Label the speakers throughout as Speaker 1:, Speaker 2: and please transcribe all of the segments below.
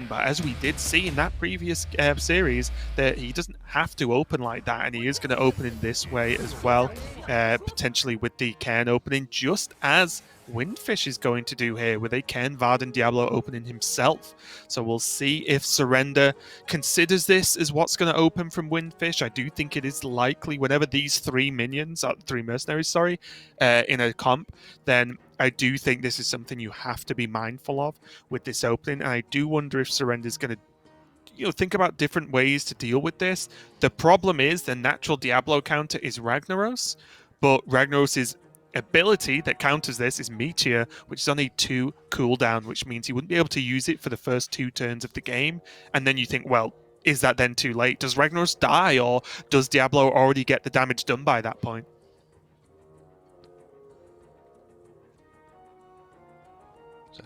Speaker 1: but as we did see in that previous series, that he doesn't have to open like that, and he is going to open in this way as well, potentially with the Cairn opening, just as Windfish is going to do here with a Cairn Varden Diablo opening himself. So we'll see if Surrender considers this as what's going to open from Windfish. I do think it is likely whenever these three mercenaries, in a comp, then I do think this is something you have to be mindful of with this opening. And I do wonder if Surrender's going to think about different ways to deal with this. The problem is the natural Diablo counter is Ragnaros, but Ragnaros' ability that counters this is Meteor, which is only 2 cooldown, which means he wouldn't be able to use it for the first 2 turns of the game. And then you think, well, is that then too late? Does Ragnaros die, or does Diablo already get the damage done by that point?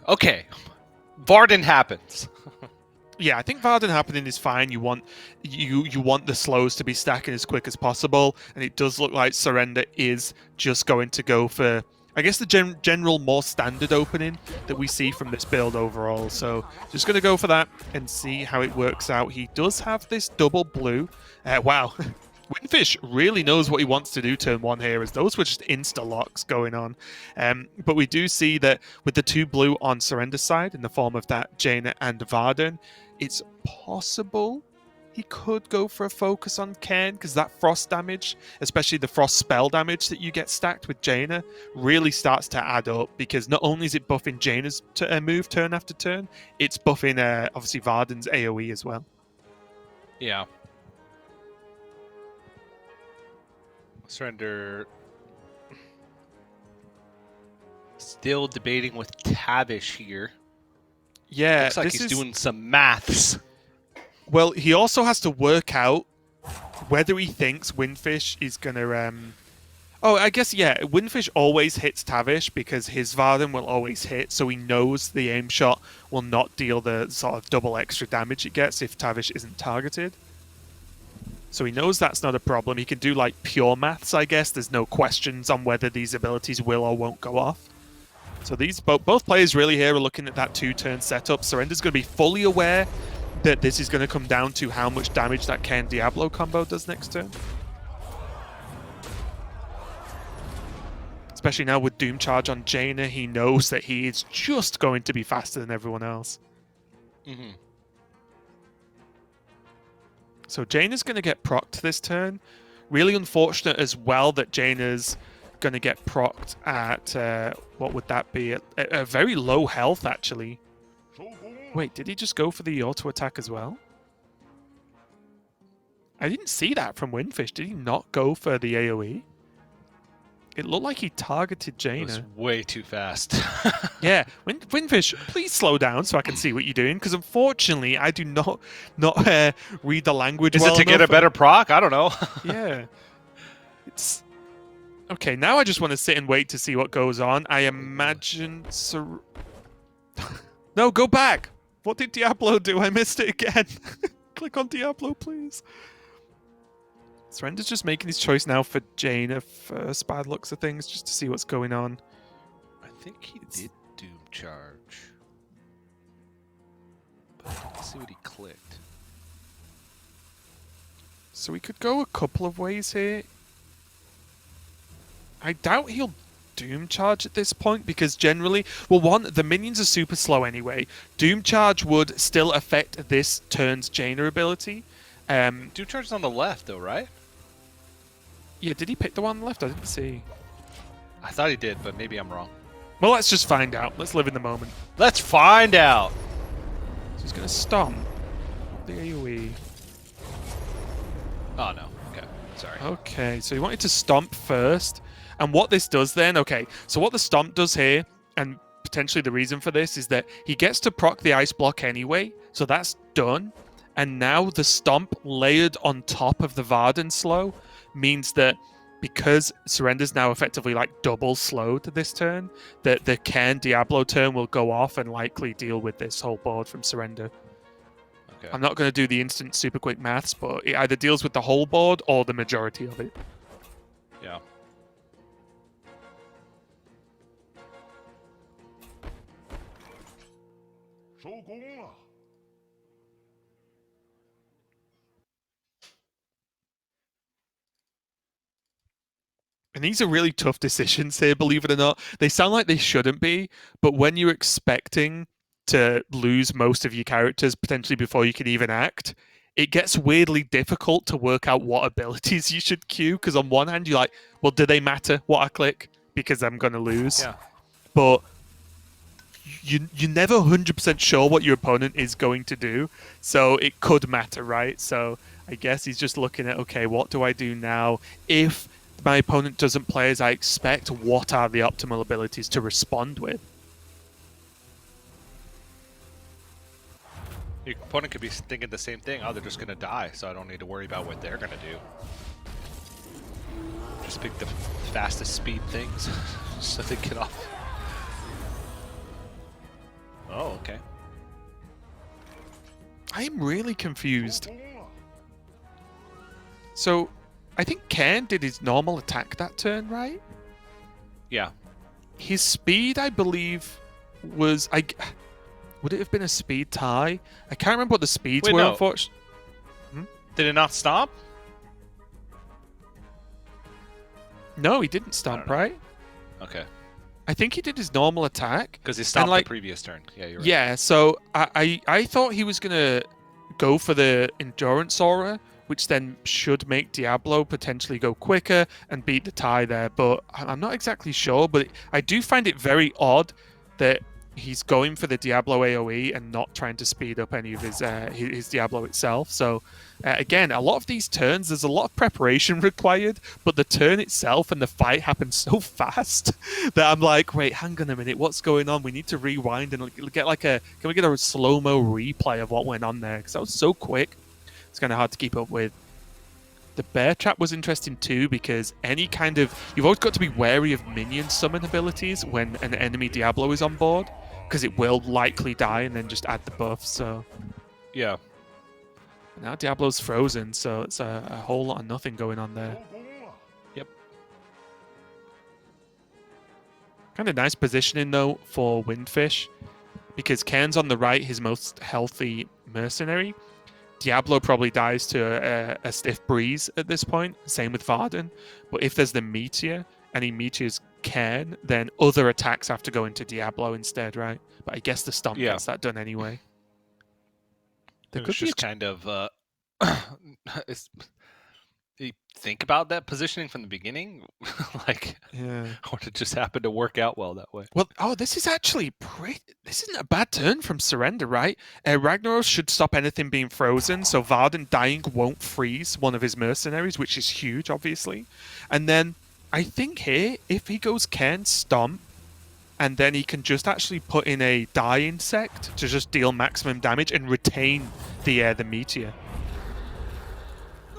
Speaker 2: Okay, Varden happens.
Speaker 1: Yeah, I think Varden happening is fine. You want the slows to be stacking as quick as possible, and it does look like Surrender is just going to go for, I guess, the general more standard opening that we see from this build overall. So just going to go for that and see how it works out. He does have this double blue. Wow. Windfish really knows what he wants to do turn 1 here, as those were just insta-locks going on. But we do see that with the 2 blue on Surrender's side in the form of that Jaina and Varden, it's possible he could go for a focus on Cairn, because that frost damage, especially the frost spell damage that you get stacked with Jaina, really starts to add up, because not only is it buffing Jaina's move turn after turn, it's buffing obviously Varden's AoE as well.
Speaker 2: Yeah. Surrender still debating with Tavish here.
Speaker 1: Yeah,
Speaker 2: looks like he's doing some maths.
Speaker 1: Well, he also has to work out whether he thinks Windfish is gonna I guess, yeah, Windfish always hits Tavish because his Varden will always hit, so he knows the aim shot will not deal the sort of double extra damage it gets if Tavish isn't targeted. So he knows that's not a problem. He can do like pure maths, I guess. There's no questions on whether these abilities will or won't go off. So these both players really here are looking at that 2-turn setup. Surrender's going to be fully aware that this is going to come down to how much damage that Cairn Diablo combo does next turn. Especially now with Doom Charge on Jaina, he knows that he is just going to be faster than everyone else.
Speaker 2: Mm-hmm.
Speaker 1: So Jaina's going to get procced this turn. Really unfortunate as well that Jaina's going to get procced at, what would that be? At a very low health, actually. Wait, did he just go for the auto attack as well? I didn't see that from Windfish. Did he not go for the AoE? It looked like he targeted Jaina.
Speaker 2: It was way too fast.
Speaker 1: Yeah, Windfish, please slow down so I can see what you're doing, because unfortunately I do not read the language.
Speaker 2: Is it to get a better proc? I don't know.
Speaker 1: Yeah. It's okay. Now I just want to sit and wait to see what goes on. I imagine. No, go back. What did Diablo do? I missed it again. Click on Diablo, please. Surrender's just making his choice now for Jaina first, by the looks of things, just to see what's going on.
Speaker 2: I think he did Doom Charge. But let's see what he clicked.
Speaker 1: So we could go a couple of ways here. I doubt he'll Doom Charge at this point, because generally, well, one, the minions are super slow anyway. Doom Charge would still affect this turn's Jaina ability.
Speaker 2: Doom Charge is on the left, though, right?
Speaker 1: Yeah, did he pick the one on the left? I didn't see.
Speaker 2: I thought he did, but maybe I'm wrong.
Speaker 1: Well, let's just find out. Let's live in the moment.
Speaker 2: Let's find out!
Speaker 1: So he's going to stomp the AoE.
Speaker 2: Oh, no. Okay. Sorry.
Speaker 1: Okay, so he wanted to stomp first. And what this does then, okay, so what the stomp does here, and potentially the reason for this, is that he gets to proc the ice block anyway, so that's done. And now the stomp layered on top of the Varden slow means that because Surrender's now effectively like double slowed this turn, that the Cairn Diablo turn will go off and likely deal with this whole board from Surrender.
Speaker 2: Okay.
Speaker 1: I'm not going to do the instant super quick maths, but it either deals with the whole board or the majority of it.
Speaker 2: Yeah.
Speaker 1: And these are really tough decisions here, believe it or not. They sound like they shouldn't be, but when you're expecting to lose most of your characters potentially before you can even act, it gets weirdly difficult to work out what abilities you should queue. Because on one hand, you're like, well, do they matter what I click? Because I'm going to lose.
Speaker 2: Yeah.
Speaker 1: But you're never 100% sure what your opponent is going to do, so it could matter, right? So I guess he's just looking at, okay, what do I do now if my opponent doesn't play as I expect? What are the optimal abilities to respond with?
Speaker 2: Your opponent could be thinking the same thing. Oh, they're just gonna die, so I don't need to worry about what they're gonna do. Just pick the fastest speed things so they get off. Oh, okay.
Speaker 1: I'm really confused. So I think Ken did his normal attack that turn, right?
Speaker 2: Yeah.
Speaker 1: His speed, I believe, was... Would it have been a speed tie? I can't remember what the speeds
Speaker 2: Wait,
Speaker 1: were,
Speaker 2: no.
Speaker 1: unfortunately.
Speaker 2: Did it not stop?
Speaker 1: No, he didn't stomp, right?
Speaker 2: Okay.
Speaker 1: I think he did his normal attack.
Speaker 2: Because he stopped
Speaker 1: like,
Speaker 2: the previous turn. Yeah, you're right.
Speaker 1: Yeah, so I thought he was going to go for the Endurance Aura, which then should make Diablo potentially go quicker and beat the tie there, but I'm not exactly sure. But I do find it very odd that he's going for the Diablo AoE and not trying to speed up any of his Diablo itself. So again, a lot of these turns, there's a lot of preparation required, but the turn itself and the fight happens so fast that I'm like, wait, hang on a minute, what's going on? We need to rewind and get can we get a slow-mo replay of what went on there? Because that was so quick. It's kind of hard to keep up with. The bear trap was interesting too, because you've always got to be wary of minion summon abilities when an enemy Diablo is on board, because it will likely die and then just add the buff. So
Speaker 2: Yeah.
Speaker 1: now Diablo's frozen, so it's a whole lot of nothing going on there.
Speaker 2: Yep.
Speaker 1: Kind of nice positioning though for Windfish, because Cairn's on the right, his most healthy mercenary. Diablo probably dies to a stiff breeze at this point. Same with Varden. But if there's the meteor and he meteors Cairn, then other attacks have to go into Diablo instead, right? But I guess the stomp gets that done anyway.
Speaker 2: There could just kind of you think about that positioning from the beginning, or it just happened to work out well that way.
Speaker 1: Well, this is actually this isn't a bad turn from Surrender, right? Ragnaros should stop anything being frozen, so Varden dying won't freeze one of his mercenaries, which is huge, obviously. And then I think here, if he goes Cairn Stomp, and then he can just actually put in a Die Insect to just deal maximum damage and retain the meteor.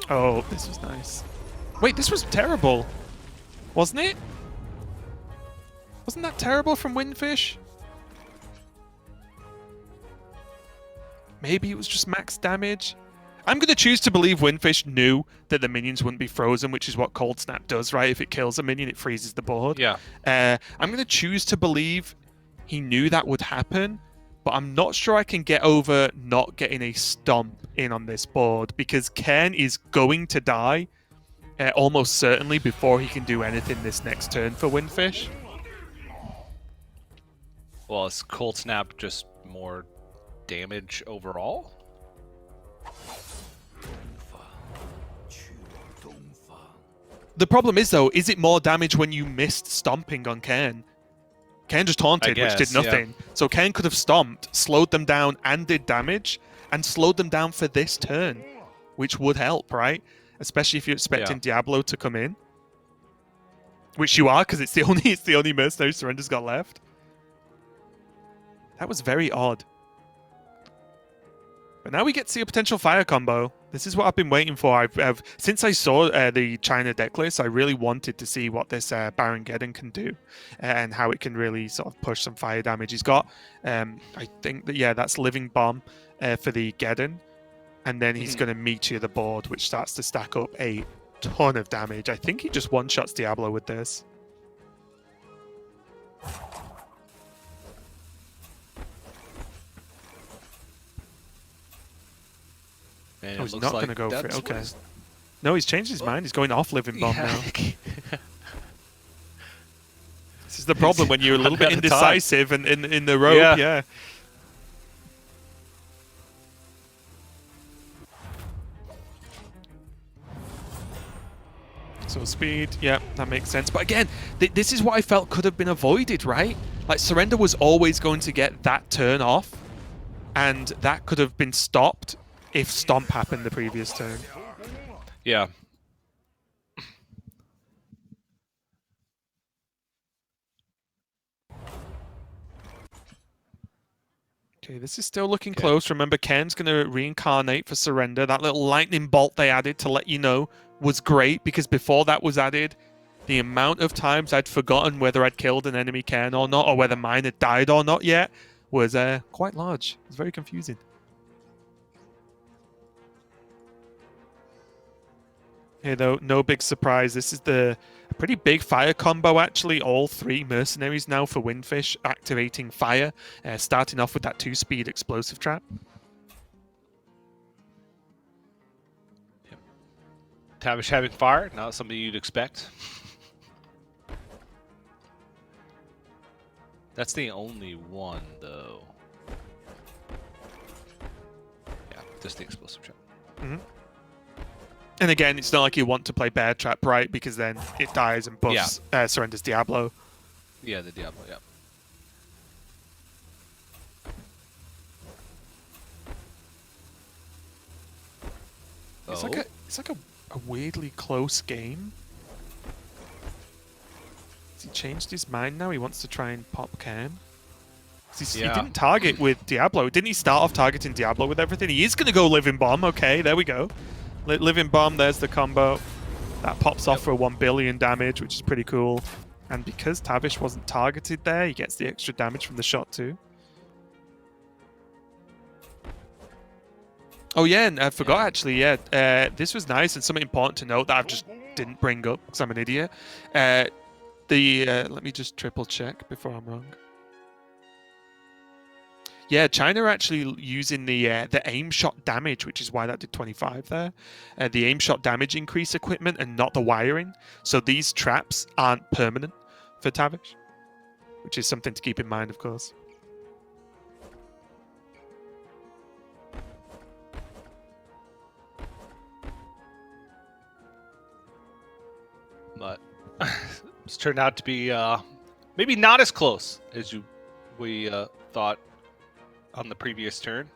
Speaker 1: Oh, this was nice. Wait, this was terrible, wasn't it? Wasn't that terrible from Windfish? Maybe it was just max damage. I'm going to choose to believe Windfish knew that the minions wouldn't be frozen, which is what Cold Snap does, right? If it kills a minion, it freezes the board.
Speaker 2: Yeah.
Speaker 1: I'm going to choose to believe he knew that would happen, but I'm not sure I can get over not getting a stomp in on this board, because Ken is going to die almost certainly before he can do anything this next turn for Windfish.
Speaker 2: Well, is Cold Snap just more damage overall?
Speaker 1: The problem is, though, is it more damage when you missed stomping on Ken? Ken just taunted, which did nothing. Yeah. So Ken could have stomped, slowed them down, and did damage, and slowed them down for this turn, which would help, right? Especially if you're expecting Diablo to come in, which you are, because it's the only mercenary Surrender's got left. That was very odd. But now we get to see a potential fire combo. This is what I've been waiting for. Since I saw the China deck list, I really wanted to see what this Baron Geddon can do and how it can really sort of push some fire damage. He's got, I think that, that's Living Bomb for the Geddon. And then he's going to meteor the board, which starts to stack up a ton of damage. I think he just one-shots Diablo with this.
Speaker 2: And
Speaker 1: he's not going to go for it. Okay. No, he's changed his mind. He's going off Living Bomb now. This is the problem when you're a little bit indecisive and in the rope. Yeah. So speed, yeah, that makes sense. But again, this is what I felt could have been avoided, right? Like, Surrender was always going to get that turn off, and that could have been stopped if Stomp happened the previous turn.
Speaker 2: Yeah.
Speaker 1: Okay, this is still looking close. Remember, Ken's going to reincarnate for Surrender. That little lightning bolt they added to let you know was great, because before that was added, the amount of times I'd forgotten whether I'd killed an enemy Ken or not, or whether mine had died or not yet, was quite large. It was very confusing. Here, though, no big surprise. This is a pretty big fire combo, actually. All 3 Mercenaries now for Windfish, activating fire, starting off with that 2-speed explosive trap.
Speaker 2: Yep. Tavish having fire, not something you'd expect. That's the only one, though. Yeah, just the explosive trap.
Speaker 1: Mm-hmm. And again, it's not like you want to play Bear Trap, right? Because then it dies and buffs Surrender's Diablo.
Speaker 2: Yeah, the Diablo, yeah.
Speaker 1: It's like a weirdly close game. Has he changed his mind now? He wants to try and pop Cam. He didn't target with Diablo. Didn't he start off targeting Diablo with everything? He is going to go Living Bomb. Okay, there we go. Living Bomb, there's the combo. That pops off for 1 billion damage, which is pretty cool. And because Tavish wasn't targeted there, he gets the extra damage from the shot too. Oh yeah, and I forgot actually, this was nice and something important to note that I just didn't bring up because I'm an idiot. Let me just triple check before I'm wrong. Yeah, China are actually using the aim shot damage, which is why that did 25 there. The aim shot damage increase equipment and not the wiring. So these traps aren't permanent for Tavish, which is something to keep in mind, of course.
Speaker 2: But it's turned out to be maybe not as close as we thought on the previous turn.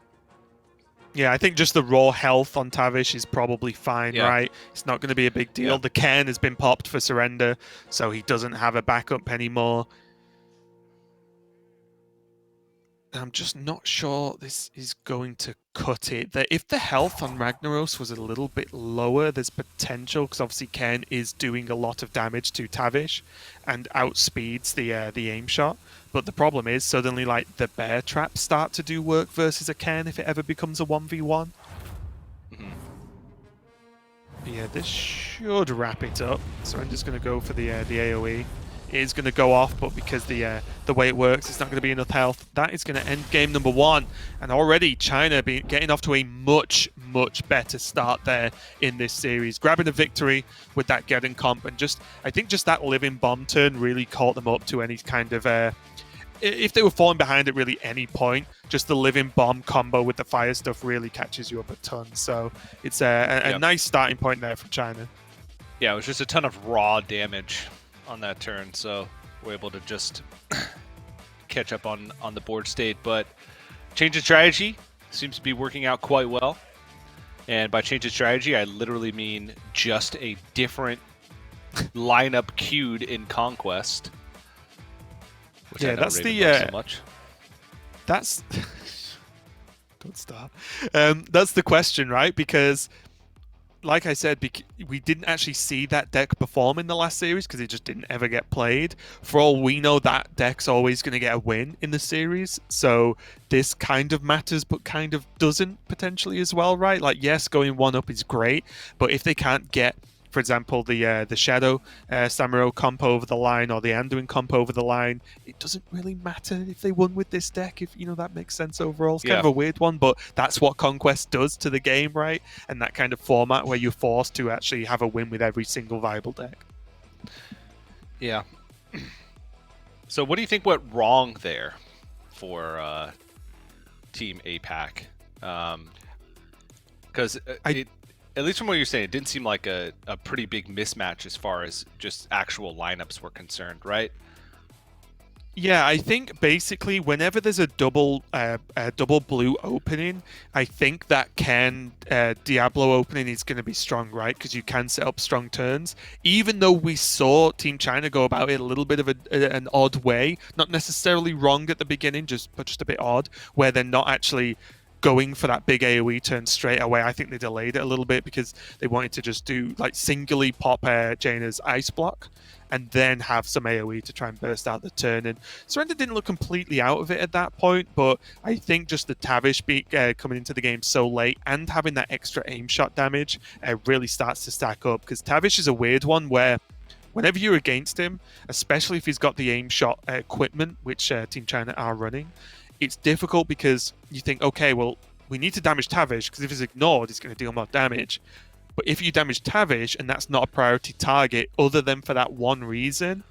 Speaker 1: Yeah, I think just the raw health on Tavish is probably fine, right? It's not going to be a big deal. Yeah. The Cairn has been popped for Surrender, so he doesn't have a backup anymore. I'm just not sure this is going to cut it. If the health on Ragnaros was a little bit lower, there's potential, because obviously Ken is doing a lot of damage to Tavish and outspeeds the aim shot. But the problem is suddenly, like, the bear traps start to do work versus a Ken if it ever becomes a 1v1. Yeah, this should wrap it up. So I'm just going to go for the AoE. It is going to go off, but because the way it works, it's not going to be enough health. That is going to end game number 1. And already China getting off to a much, much better start there in this series. Grabbing a victory with that Geddon comp. And I think just that Living Bomb turn really caught them up to any kind of... if they were falling behind at really any point, just the Living Bomb combo with the fire stuff really catches you up a ton. So it's a nice starting point there from China.
Speaker 2: Yeah, it was just a ton of raw damage on that turn, so we're able to just catch up on the board state. But change of strategy seems to be working out quite well. And by change of strategy, I literally mean just a different lineup queued in Conquest. Which I know
Speaker 1: that's
Speaker 2: Raven loves so much.
Speaker 1: That's don't stop. That's the question, right? Because, like I said, we didn't actually see that deck perform in the last series because it just didn't ever get played. For all we know, that deck's always going to get a win in the series. So this kind of matters, but kind of doesn't potentially as well, right? Like, yes, going 1-up is great, but if they can't get, for example, the Shadow Samuro comp over the line or the Anduin comp over the line, it doesn't really matter if they won with this deck, if that makes sense overall. It's kind of a weird one, but that's what Conquest does to the game, right? And that kind of format where you're forced to actually have a win with every single viable deck.
Speaker 2: Yeah. So what do you think went wrong there for Team APAC? Because it, at least from what you're saying, it didn't seem like a pretty big mismatch as far as just actual lineups were concerned, right?
Speaker 1: Yeah, I think basically whenever there's a double blue opening, I think that Diablo opening is going to be strong, right? Because you can set up strong turns. Even though we saw Team China go about it a little bit of an odd way, not necessarily wrong at the beginning, but just a bit odd, where they're not actually going for that big AoE turn straight away. I think they delayed it a little bit because they wanted to just do like singly pop Jaina's ice block and then have some AoE to try and burst out the turn. And Surrender didn't look completely out of it at that point, but I think just the Tavish coming into the game so late and having that extra aim shot damage really starts to stack up, because Tavish is a weird one where whenever you're against him, especially if he's got the aim shot equipment, which Team China are running, it's difficult because you think, okay, well, we need to damage Tavish because if he's ignored, he's going to deal more damage. But if you damage Tavish and that's not a priority target other than for that one reason,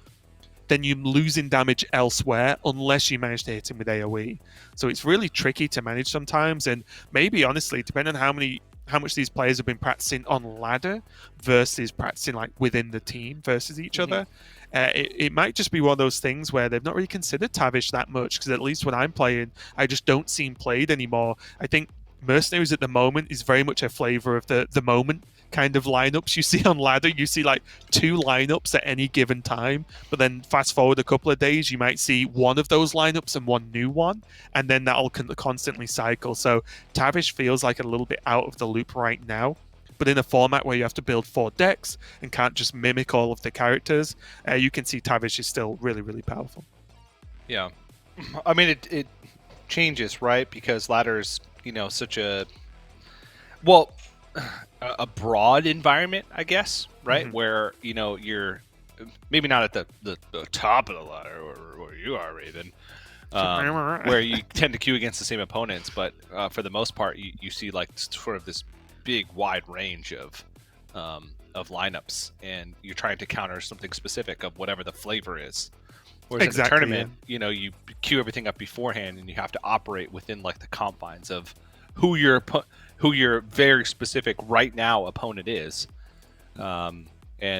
Speaker 1: then you're losing damage elsewhere unless you manage to hit him with AoE. So it's really tricky to manage sometimes, and maybe honestly, depending on how much these players have been practicing on ladder versus practicing like within the team versus each other, it might just be one of those things where they've not really considered Tavish that much, because at least when I'm playing, I just don't see him played anymore. I think Mercenaries at the moment is very much a flavor of the moment kind of lineups you see on ladder. You see like 2 lineups at any given time, but then fast forward a couple of days, you might see one of those lineups and one new one, and then that'll constantly cycle. So Tavish feels like a little bit out of the loop right now, but in a format where you have to build 4 decks and can't just mimic all of the characters, you can see Tavish is still really, really powerful.
Speaker 2: Yeah. I mean, it changes, right? Because ladder's, such a broad environment, I guess, right? Mm-hmm. Where, you're maybe not at the top of the ladder or where you are, Raven, where you tend to queue against the same opponents, but for the most part, you see like sort of this big wide range of lineups, and you're trying to counter something specific of whatever the flavor is. Whereas in the tournament, you queue everything up beforehand, and you have to operate within like the confines of who your very specific right now opponent is, and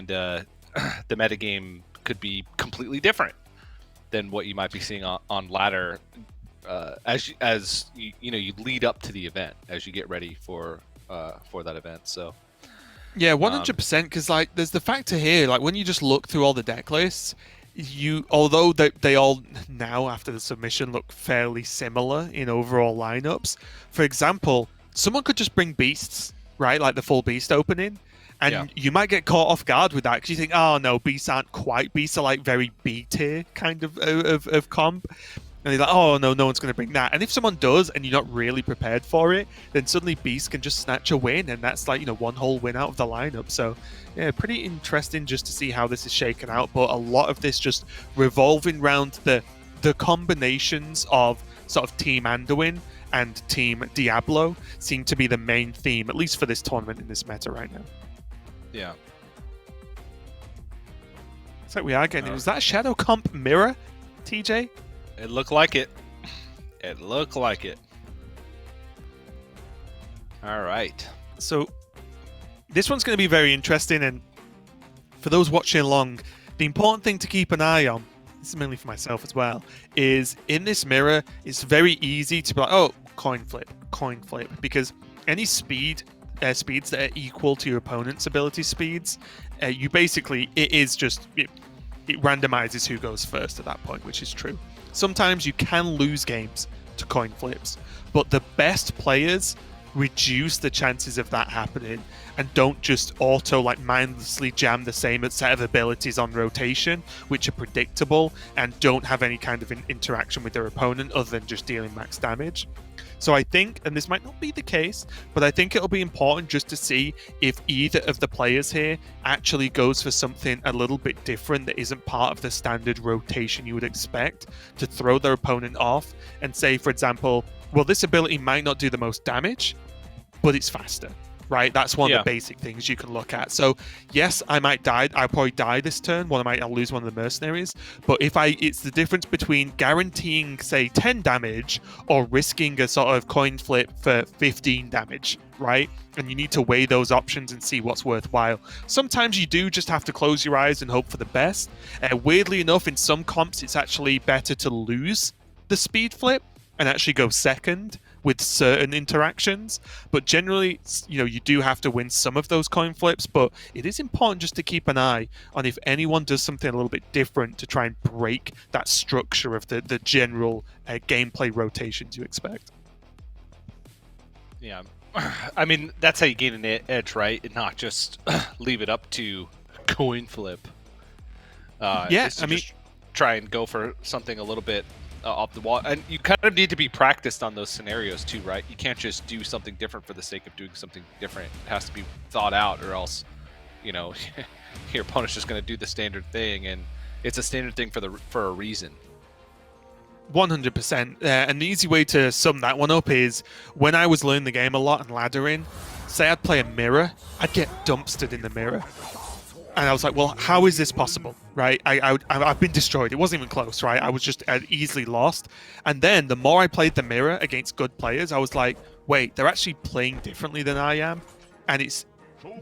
Speaker 2: the metagame could be completely different than what you might be seeing on ladder as you lead up to the event, as you get ready for that event. So
Speaker 1: yeah, 100%. Because like, there's the factor here, like when you just look through all the deck lists, although they all now after the submission look fairly similar in overall lineups. For example, someone could just bring beasts, right? Like the full beast opening. And you might get caught off guard with that because you think, oh no, beasts aren't quite. Beasts are like very B tier kind of comp. And you're like, oh no, no one's going to bring that. And if someone does and you're not really prepared for it, then suddenly Beast can just snatch a win. And that's like, one whole win out of the lineup. So yeah, pretty interesting just to see how this is shaken out. But a lot of this just revolving around the combinations of sort of Team Anduin and Team Diablo seem to be the main theme, at least for this tournament in this meta right now.
Speaker 2: Yeah.
Speaker 1: It's like we are getting. Was that a Shadow Comp mirror, TJ?
Speaker 2: It looked like it. It looked like it. All right.
Speaker 1: So this one's going to be very interesting, and for those watching along, the important thing to keep an eye on, this is mainly for myself as well, is in this mirror, it's very easy to be like, oh, coin flip, because any speeds that are equal to your opponent's ability speeds, you basically, it randomizes who goes first at that point, which is true. Sometimes you can lose games to coin flips, but the best players reduce the chances of that happening and don't just mindlessly jam the same set of abilities on rotation, which are predictable and don't have any kind of interaction with their opponent other than just dealing max damage. So I think, and this might not be the case, but I think it'll be important just to see if either of the players here actually goes for something a little bit different that isn't part of the standard rotation you would expect to throw their opponent off and say, for example, well, this ability might not do the most damage, but it's faster. right? That's one of
Speaker 2: Yeah.
Speaker 1: the basic things you can look at. So yes, I might die. I'll probably die this turn. I'll lose one of the mercenaries. But it's the difference between guaranteeing, say, 10 damage or risking a sort of coin flip for 15 damage, right? And you need to weigh those options and see what's worthwhile. Sometimes you do just have to close your eyes and hope for the best. Weirdly enough, in some comps, it's actually better to lose the speed flip and actually go second with certain interactions. But generally, you do have to win some of those coin flips, but it is important just to keep an eye on if anyone does something a little bit different to try and break that structure of the general gameplay rotations you expect.
Speaker 2: Yeah. I mean, that's how you gain an edge, right? And not just leave it up to coin flip.
Speaker 1: Yeah, I mean,
Speaker 2: just try and go for something a little bit off the wall, and you kind of need to be practiced on those scenarios too, right? You can't just do something different for the sake of doing something different. It has to be thought out, or else, your opponent's just going to do the standard thing, and it's a standard thing for a reason.
Speaker 1: 100%. And the easy way to sum that one up is when I was learning the game a lot and laddering, say I'd play a mirror, I'd get dumpstered in the mirror. And I was like, well, how is this possible, right? I've been destroyed. It wasn't even close, right? I was just easily lost. And then the more I played the mirror against good players, I was like, wait, they're actually playing differently than I am. And it's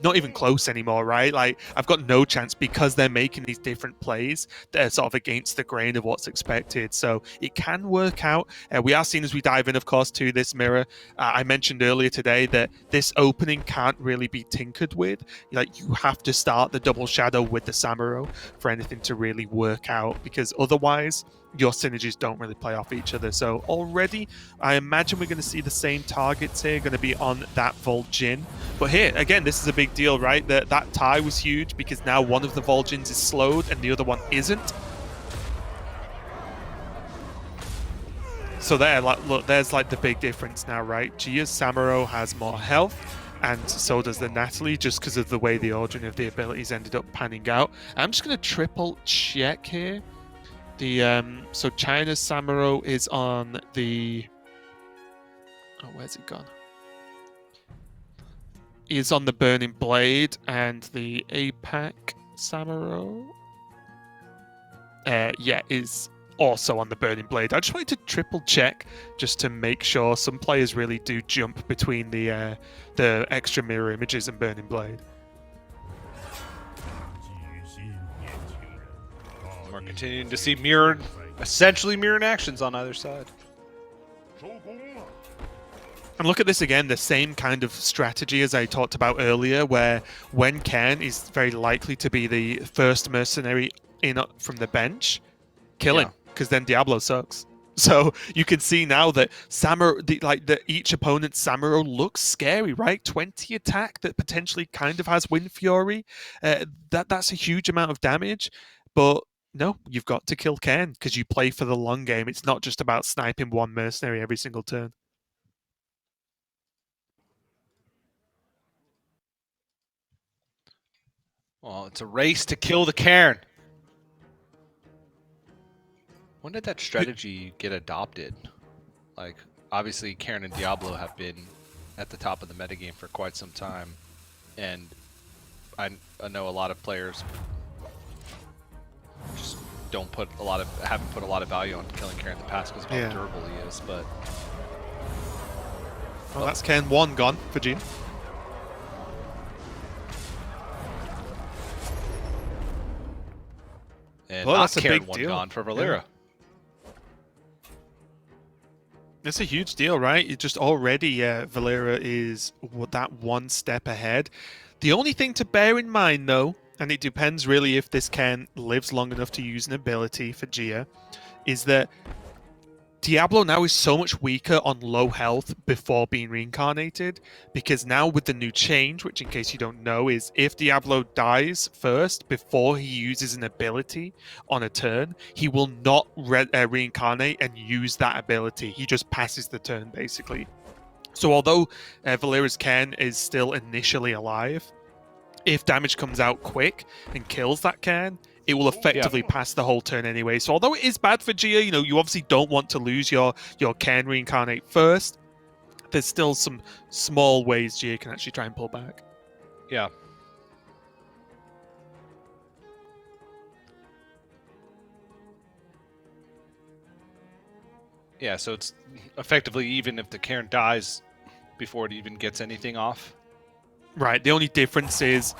Speaker 1: not even close anymore, right? Like, I've got no chance because they're making these different plays that are sort of against the grain of what's expected. So it can work out. We are seeing as we dive in, of course, to this mirror. I mentioned earlier today that this opening can't really be tinkered with. Like, you have to start the double shadow with the Samuro for anything to really work out, because otherwise your synergies don't really play off each other. So already, I imagine we're going to see the same targets here, going to be on that Vol'jin. But here, again, this is a big deal, right? That tie was huge because now one of the Vol'jins is slowed and the other one isn't. So there, look, there's like the big difference now, right? Gia's Samuro has more health, and so does the Natalie, just because of the way the ordering of the abilities ended up panning out. I'm just going to triple check here. So China's Samuro is on the... Oh, where's it gone? Is on the Burning Blade, and the APAC Samuro, is also on the Burning Blade. I just wanted to triple check just to make sure. Some players really do jump between the extra mirror images and Burning Blade.
Speaker 2: We're continuing to see essentially mirrored actions on either side.
Speaker 1: And look at this again, the same kind of strategy as I talked about earlier, where when Cairn is very likely to be the first mercenary in from the bench, kill him, because then Diablo sucks. So you can see now that each opponent's Samuro looks scary, right? 20 attack that potentially kind of has Wind Fury. That's a huge amount of damage, but no, you've got to kill Cairn because you play for the long game. It's not just about sniping one mercenary every single turn.
Speaker 2: Well, it's a race to kill the Cairn. When did that strategy get adopted? Like, obviously, Cairn and Diablo have been at the top of the metagame for quite some time, and I know a lot of players just haven't put a lot of value on killing Cairn in the past because of how durable he is. But
Speaker 1: well, that's Cairn 1 gone for Gene.
Speaker 2: And that's a big deal. Gone for Valera.
Speaker 1: Yeah. It's a huge deal, right? It just already, Valera is that one step ahead. The only thing to bear in mind, though, and it depends really if this Cairn lives long enough to use an ability for Gia, is that Diablo now is so much weaker on low health before being reincarnated, because now with the new change, which in case you don't know is if Diablo dies first before he uses an ability on a turn, he will not reincarnate and use that ability. He just passes the turn basically. So although Valera's Cairn is still initially alive, if damage comes out quick and kills that Cairn, it will effectively pass the whole turn anyway. So although it is bad for Gia, you obviously don't want to lose your Cairn reincarnate first. there's still some small ways Gia can actually try and pull back.
Speaker 2: Yeah. Yeah, so it's effectively even if the Cairn dies before it even gets anything off.
Speaker 1: Right, the only difference is,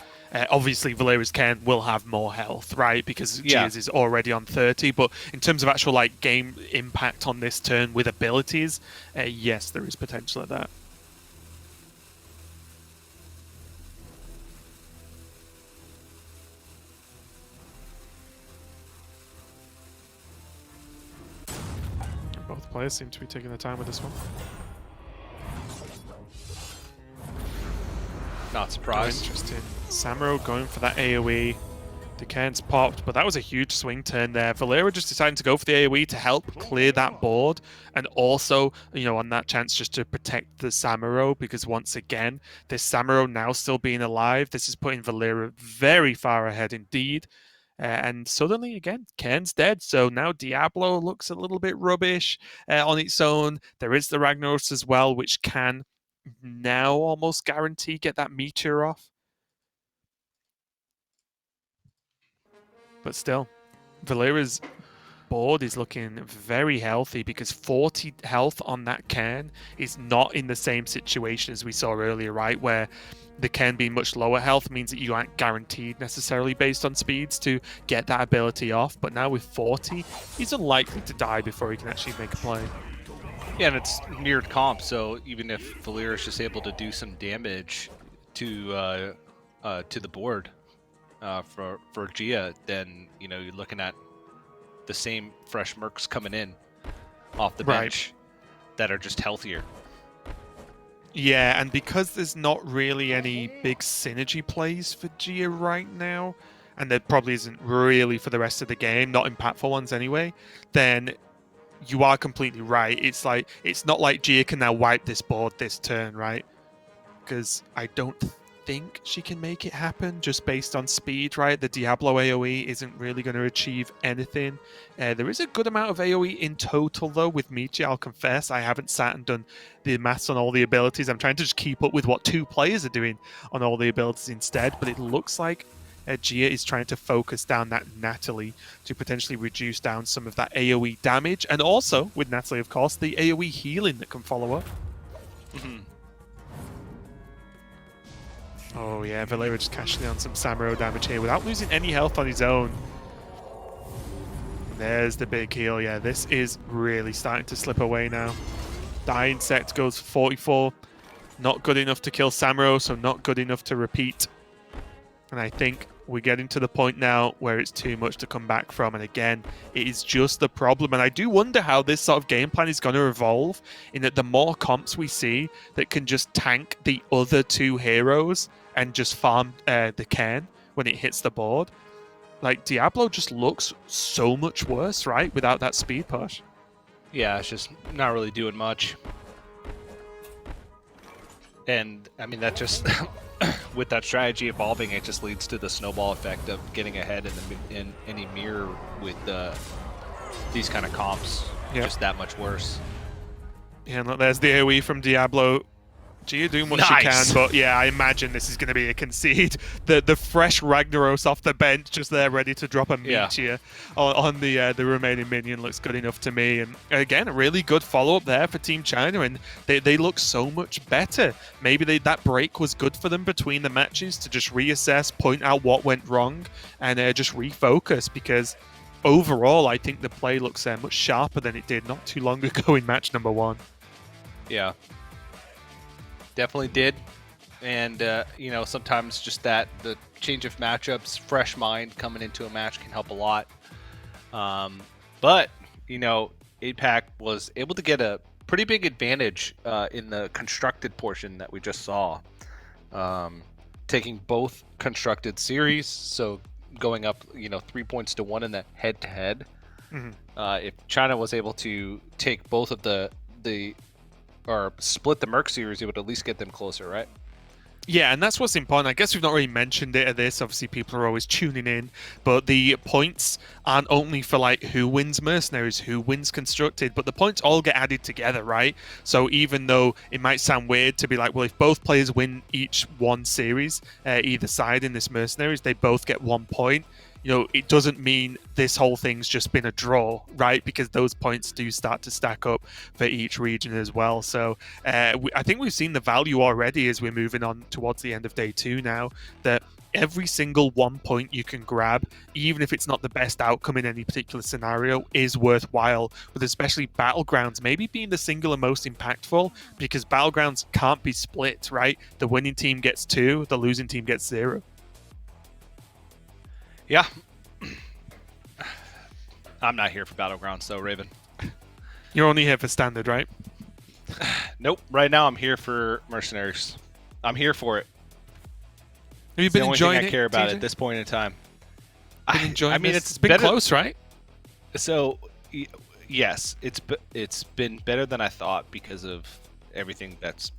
Speaker 1: obviously, Valera's Cairn will have more health, right? Because Gia's is already on 30, but in terms of actual like game impact on this turn with abilities, yes, there is potential at that. Both players seem to be taking their time with this one.
Speaker 2: Not surprised.
Speaker 1: Interesting. Samuro going for that AoE. The Cairn's popped, but that was a huge swing turn there. Valera just deciding to go for the AoE to help clear that board, and also, you know, on that chance just to protect the Samuro, because once again, this Samuro now still being alive, this is putting Valera very far ahead indeed. And suddenly, again, Cairn's dead. So now Diablo looks a little bit rubbish on its own. There is the Ragnaros as well, which can now almost guarantee get that meteor off. But still, Valera's board is looking very healthy because 40 health on that Cairn is not in the same situation as we saw earlier, right? Where the Cairn being much lower health means that you aren't guaranteed necessarily based on speeds to get that ability off. But now with 40, he's unlikely to die before he can actually make a play.
Speaker 2: Yeah, and it's mirrored comp, so even if Valera's just able to do some damage to the board for Gia, then you know you're looking at the same fresh mercs coming in off the bench that are just healthier.
Speaker 1: Yeah, and because there's not really any big synergy plays for Gia right now, and there probably isn't really for the rest of the game, not impactful ones anyway, then you are completely right. It's like, it's not like Gia can now wipe this board this turn, right? Because I don't think she can make it happen just based on speed, right? The Diablo AoE isn't really going to achieve anything. There is a good amount of AoE in total, though, with Michi, I'll confess. I haven't sat and done the maths on all the abilities. I'm trying to just keep up with what two players are doing on all the abilities instead, but it looks like Gia is trying to focus down that Natalie to potentially reduce down some of that AoE damage, and also, with Natalie, of course, the AoE healing that can follow up. Oh yeah, Valera just cashing in on some Samuro damage here without losing any health on his own. There's the big heal. Yeah, this is really starting to slip away now. Die Insect goes for 44. Not good enough to kill Samuro, so not good enough to repeat. And I think we're getting to the point now where it's too much to come back from. And again, it is just the problem. And I do wonder how this sort of game plan is going to evolve, in that the more comps we see that can just tank the other two heroes and just farm the Cairn when it hits the board. Like, Diablo just looks so much worse, right? Without that speed push.
Speaker 2: Yeah, it's just not really doing much. And, I mean, that just... with that strategy evolving, it just leads to the snowball effect of getting ahead in any mirror with these kind of comps. Yep. Just that much worse.
Speaker 1: Yeah, and look, there's the AoE from Diablo. Gia doing what she can, but yeah, I imagine this is going to be a concede. The fresh Ragnaros off the bench, just there ready to drop a meteor on the remaining minion, looks good enough to me. And again, a really good follow-up there for Team China, and they look so much better. Maybe that break was good for them between the matches to just reassess, point out what went wrong, and just refocus, because overall, I think the play looks much sharper than it did not too long ago in match number 1.
Speaker 2: Yeah. Definitely did. And, you know, sometimes just the change of matchups, fresh mind coming into a match can help a lot. But, you know, APAC was able to get a pretty big advantage in the constructed portion that we just saw. Taking both constructed series, so going up, you know, 3 points to 1 in the head-to-head. If China was able to take both of or split the Merc series, it would at least get them closer, right?
Speaker 1: Yeah, and that's what's important. I guess we've not really mentioned it at this. Obviously, people are always tuning in, but the points aren't only for like who wins Mercenaries, who wins Constructed, but the points all get added together, right? So even though it might sound weird to be like, well, if both players win each one series, either side in this Mercenaries, they both get 1 point. It doesn't mean this whole thing's just been a draw, right? Because those points do start to stack up for each region as well. So I think we've seen the value already as we're moving on towards the end of day 2 now, that every single 1 point you can grab, even if it's not the best outcome in any particular scenario, is worthwhile, with especially Battlegrounds maybe being the singular most impactful, because Battlegrounds can't be split, right? The winning team gets 2, the losing team gets 0.
Speaker 2: Yeah. I'm not here for Battlegrounds, though, Raven.
Speaker 1: You're only here for Standard, right?
Speaker 2: Nope. Right now, I'm here for Mercenaries. I'm here for it.
Speaker 1: Have you been enjoying it?
Speaker 2: The only thing I care about
Speaker 1: TJ?
Speaker 2: at this point in time.
Speaker 1: Been enjoying
Speaker 2: I mean,
Speaker 1: this? It's been
Speaker 2: better,
Speaker 1: close, right?
Speaker 2: So, yes, it's been better than I thought because of everything that's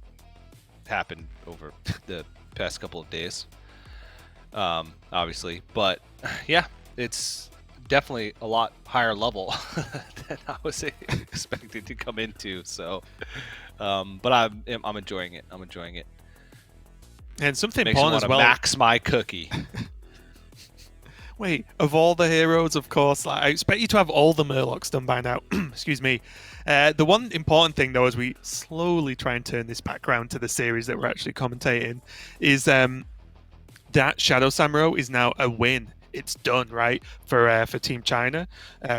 Speaker 2: happened over the past couple of days. Obviously, but yeah, it's definitely a lot higher level than I was expecting to come into. So, but I'm enjoying it. I'm enjoying it.
Speaker 1: And something
Speaker 2: Makes me
Speaker 1: important
Speaker 2: want
Speaker 1: as
Speaker 2: to
Speaker 1: well.
Speaker 2: max my cookie.
Speaker 1: Wait, of all the heroes, of course, I expect you to have all the Murlocs done by now. Excuse me. The one important thing, though, as we slowly try and turn this back around to the series that we're actually commentating, is that Shadow Samuro is now a win. It's done, right, for Team China,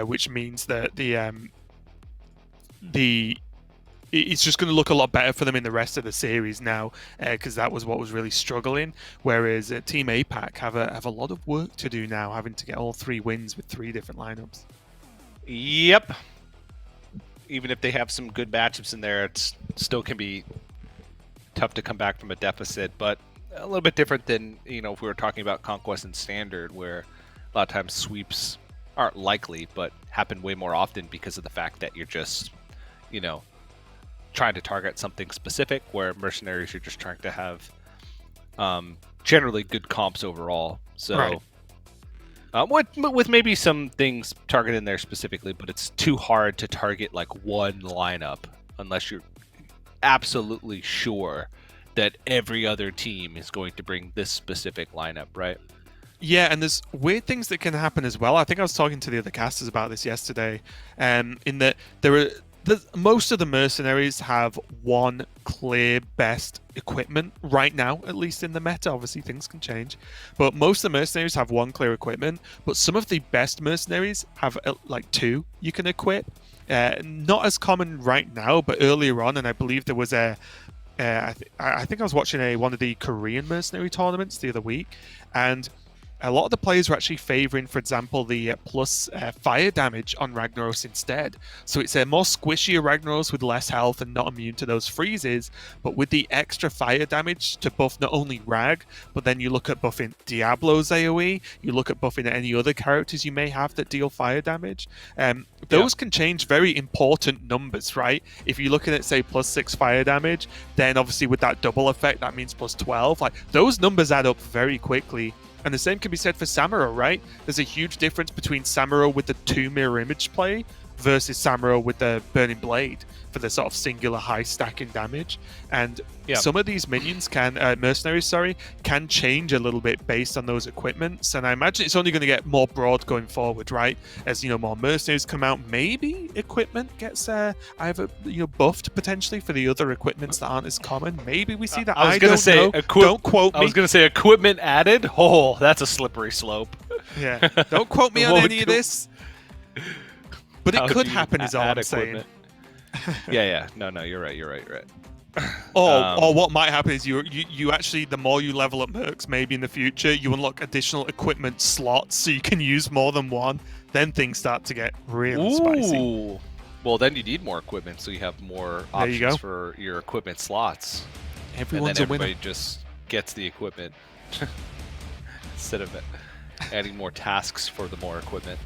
Speaker 1: which means that it's just going to look a lot better for them in the rest of the series now, because that was what was really struggling. Whereas Team APAC have a lot of work to do now, having to get all 3 wins with 3 different lineups.
Speaker 2: Yep. Even if they have some good matchups in there, it still can be tough to come back from a deficit. But a little bit different than, if we were talking about Conquest and Standard, where a lot of times sweeps aren't likely, but happen way more often because of the fact that you're just, trying to target something specific, where Mercenaries, you're just trying to have generally good comps overall. So
Speaker 1: right.
Speaker 2: with maybe some things targeted in there specifically, but it's too hard to target like one lineup unless you're absolutely sure that every other team is going to bring this specific lineup, right?
Speaker 1: Yeah, and there's weird things that can happen as well. I think I was talking to the other casters about this yesterday, in that most of the Mercenaries have one clear best equipment right now, at least in the meta. Obviously, things can change, but most of the Mercenaries have one clear equipment. But some of the best Mercenaries have like 2 you can equip. Not as common right now, but earlier on, and I believe there was I think I was watching one of the Korean mercenary tournaments the other week, and a lot of the players were actually favoring, for example, the plus fire damage on Ragnaros instead. So it's a more squishier Ragnaros with less health and not immune to those freezes, but with the extra fire damage to buff not only Rag, but then you look at buffing Diablo's AoE, you look at buffing any other characters you may have that deal fire damage. Those can change very important numbers, right? If you're looking at, say, plus 6 fire damage, then obviously with that double effect, that means plus 12. Like, those numbers add up very quickly. And the same can be said for Samuro, right? There's a huge difference between Samuro with the 2 mirror image play versus Samuro with the Burning Blade for the sort of singular high stacking damage. And some of these minions mercenaries, can change a little bit based on those equipments. And I imagine it's only going to get more broad going forward, right? As, more mercenaries come out, maybe equipment gets either, buffed potentially for the other equipments that aren't as common. Maybe we see that.
Speaker 2: I was going to say,
Speaker 1: don't quote me.
Speaker 2: I was going to say equipment added. Oh, that's a slippery slope.
Speaker 1: Yeah, don't quote me on any of this. But it could happen, is all I'm saying.
Speaker 2: Yeah. No, you're right.
Speaker 1: Or what might happen is you actually, the more you level up mercs, maybe in the future, you unlock additional equipment slots so you can use more than one. Then things start to get really spicy.
Speaker 2: Well, then you need more equipment, so you have more options for your equipment slots.
Speaker 1: Everyone's
Speaker 2: and then
Speaker 1: a winner.
Speaker 2: Everybody just gets the equipment instead of adding more tasks for the more equipment.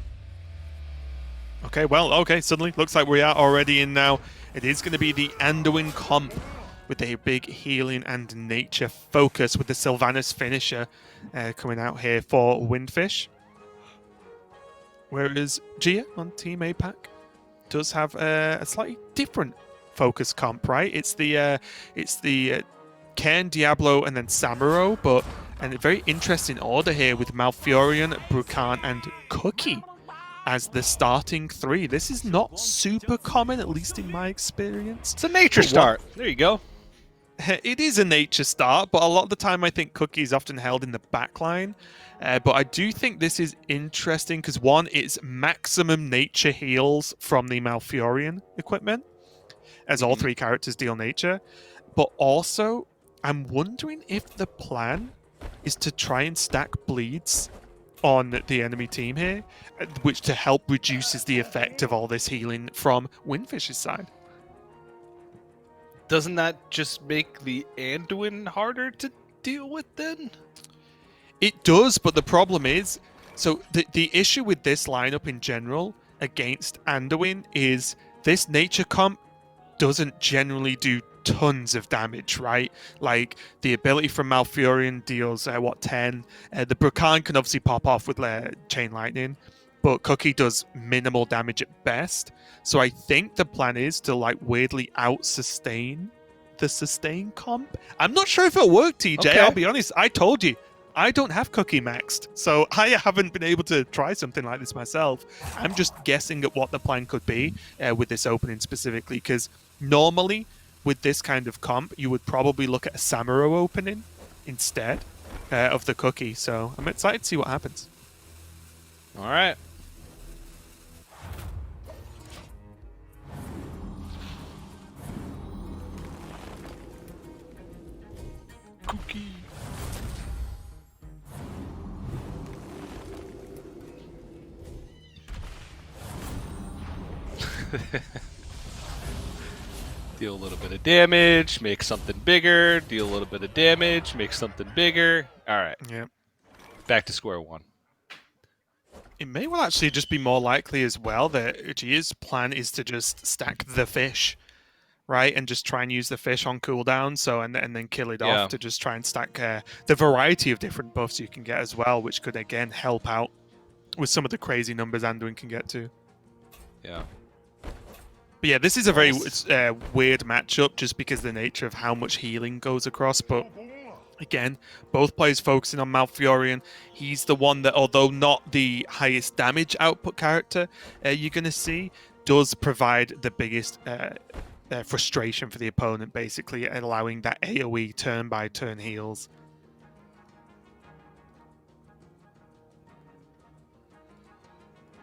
Speaker 1: Okay, suddenly looks like we are already in now. It is going to be the Anduin comp with a big healing and nature focus with the Sylvanas finisher coming out here for Windfish. Whereas Gia on Team APAC does have a slightly different focus comp, right? It's the Cairn, Diablo, and then Samuro, but and a very interesting order here with Malfurion, Brukan, and Cookie as the starting three. This is not super common, at least in my experience.
Speaker 2: It's a nature start. There you go.
Speaker 1: It is a nature start, but a lot of the time I think Cookie is often held in the backline. But I do think this is interesting because one, it's maximum nature heals from the Malfurion equipment, as all three characters deal nature. But also, I'm wondering if the plan is to try and stack bleeds on the enemy team here, which to help reduces the effect of all this healing from Windfish's side.
Speaker 2: Doesn't that just make the Anduin harder to deal with then?
Speaker 1: It does, but the problem is, so the issue with this lineup in general against Anduin is this nature comp doesn't generally do tons of damage, right? Like the ability from Malfurion deals 10. The Brukan can obviously pop off with Chain Lightning, but Cookie does minimal damage at best. So I think the plan is to like weirdly out sustain the sustain comp. I'm not sure if it'll work, TJ.
Speaker 2: Okay.
Speaker 1: I'll be honest. I told you I don't have Cookie maxed, so I haven't been able to try something like this myself. I'm just guessing at what the plan could be with this opening specifically, because normally with this kind of comp, you would probably look at a Samuro opening instead of the Cookie. So I'm excited to see what happens.
Speaker 2: All right. Cookie. Deal a little bit of damage, make something bigger, deal a little bit of damage, make something bigger. All right.
Speaker 1: Yeah.
Speaker 2: Back to square one.
Speaker 1: It may well actually just be more likely as well that Gia's plan is to just stack the fish, right? And just try and use the fish on cooldown, so and then kill it off to just try and stack the variety of different buffs you can get as well, which could again help out with some of the crazy numbers Anduin can get to.
Speaker 2: Yeah.
Speaker 1: But yeah, this is a very weird matchup just because of the nature of how much healing goes across. But again, both players focusing on Malfurion. He's the one that, although not the highest damage output character you're going to see, does provide the biggest frustration for the opponent, basically, allowing that AoE turn-by-turn heals.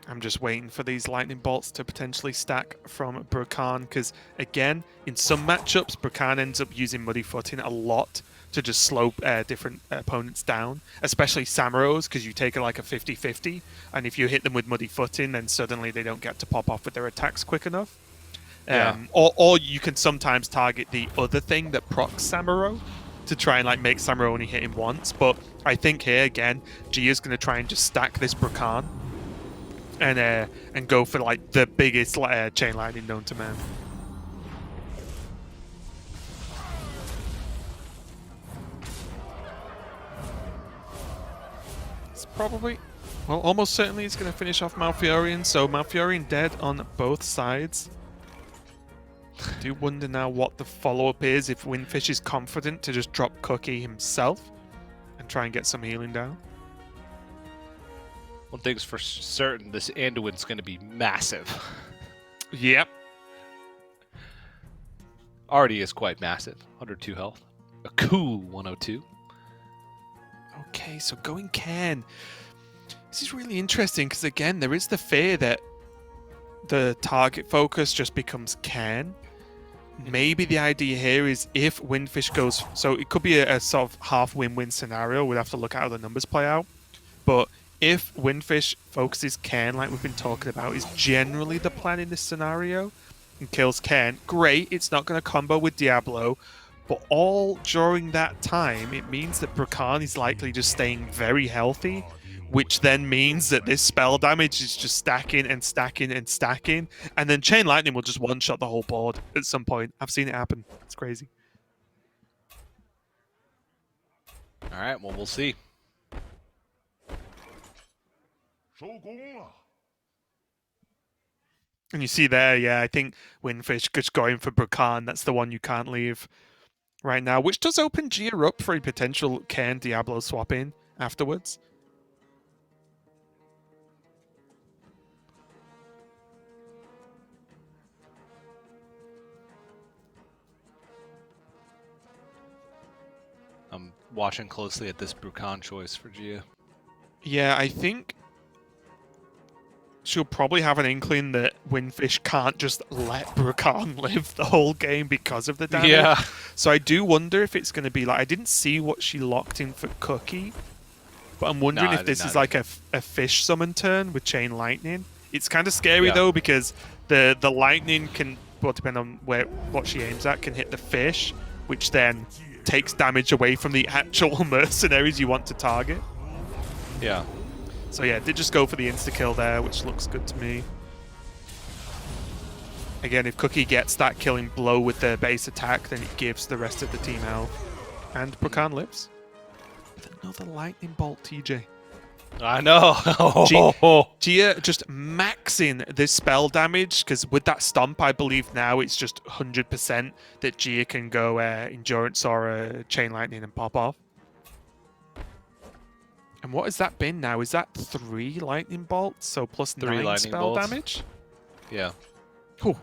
Speaker 1: I'm just waiting for these lightning bolts to potentially stack from Brukan, because again, in some matchups, Brukan ends up using Muddy Footing a lot to just slow different opponents down, especially Samuros, because you take it like a 50-50, and if you hit them with Muddy Footing, then suddenly they don't get to pop off with their attacks quick enough. Or you can sometimes target the other thing that procs Samuro to try and like make Samuro only hit him once, but I think here, again, Gia's going to try and just stack this Brukan and go for like the biggest chain lightning known to man. It's probably, well, almost certainly it's going to finish off Malfurion. So Malfurion dead on both sides. I do wonder now what the follow-up is, if Windfish is confident to just drop Cookie himself and try and get some healing down.
Speaker 2: One thing's for certain, this Anduin's going to be massive.
Speaker 1: Yep.
Speaker 2: Already is quite massive. 102 health. A cool 102.
Speaker 1: Okay, so going Cairn. This is really interesting because, again, there is the fear that the target focus just becomes Cairn. Maybe the idea here is if Windfish goes... So it could be a sort of half win-win scenario. We'd have to look at how the numbers play out. But if Windfish focuses Cairn, like we've been talking about, is generally the plan in this scenario, and kills Cairn, great, it's not going to combo with Diablo, but all during that time, it means that Brukan is likely just staying very healthy, which then means that this spell damage is just stacking and stacking and stacking, and then Chain Lightning will just one-shot the whole board at some point. I've seen it happen. It's crazy.
Speaker 2: All right, well, we'll see.
Speaker 1: And you see there, yeah, I think Windfish just going for Brukan. That's the one you can't leave right now, which does open Gia up for a potential Cairn Diablo swap in afterwards.
Speaker 2: I'm watching closely at this Brukan choice for Gia.
Speaker 1: Yeah, I think she'll probably have an inkling that Windfish can't just let Brukan live the whole game because of the damage.
Speaker 2: Yeah.
Speaker 1: So I do wonder if it's going to be like, I didn't see what she locked in for Cookie, but I'm wondering if this is like a fish summon turn with Chain Lightning. It's kind of scary though, because the lightning can, well, depending on what she aims at, can hit the fish, which then takes damage away from the actual mercenaries you want to target.
Speaker 2: Yeah.
Speaker 1: So yeah, did just go for the insta-kill there, which looks good to me. Again, if Cookie gets that killing blow with their base attack, then it gives the rest of the team health. And Brukan lives. With another lightning bolt, TJ.
Speaker 2: I know.
Speaker 1: Gia just maxing this spell damage, because with that stomp, I believe now it's just 100% that Gia can go Endurance or Chain Lightning and pop off. And what has that been now? Is that 3 lightning bolts? So plus 9 spell damage?
Speaker 2: Yeah.
Speaker 1: Cool.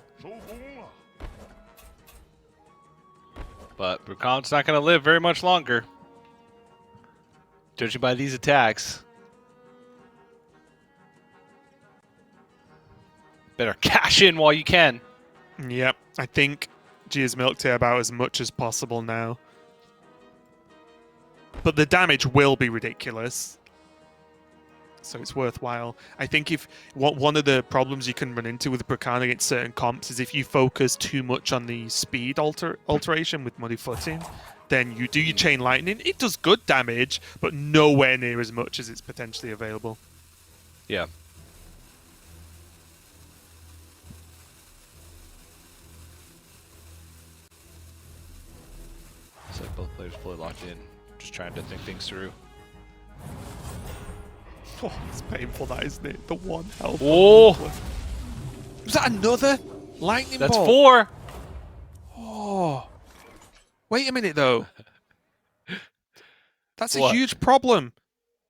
Speaker 2: But Brukan's not going to live very much longer, judging by these attacks. Better cash in while you can.
Speaker 1: Yep, I think Gia's milked it about as much as possible now. But the damage will be ridiculous, so it's worthwhile. I think if one of the problems you can run into with Brukan against certain comps is if you focus too much on the speed alteration with Muddy Footing, then you do your Chain Lightning. It does good damage, but nowhere near as much as it's potentially available.
Speaker 2: Yeah. So both players fully locked in, just trying to think things through.
Speaker 1: Oh, it's painful, that, isn't it? The 1 health.
Speaker 2: Oh!
Speaker 1: Was that another lightning bolt?
Speaker 2: That's 4!
Speaker 1: Oh. Wait a minute, though. That's a
Speaker 2: What?
Speaker 1: huge problem.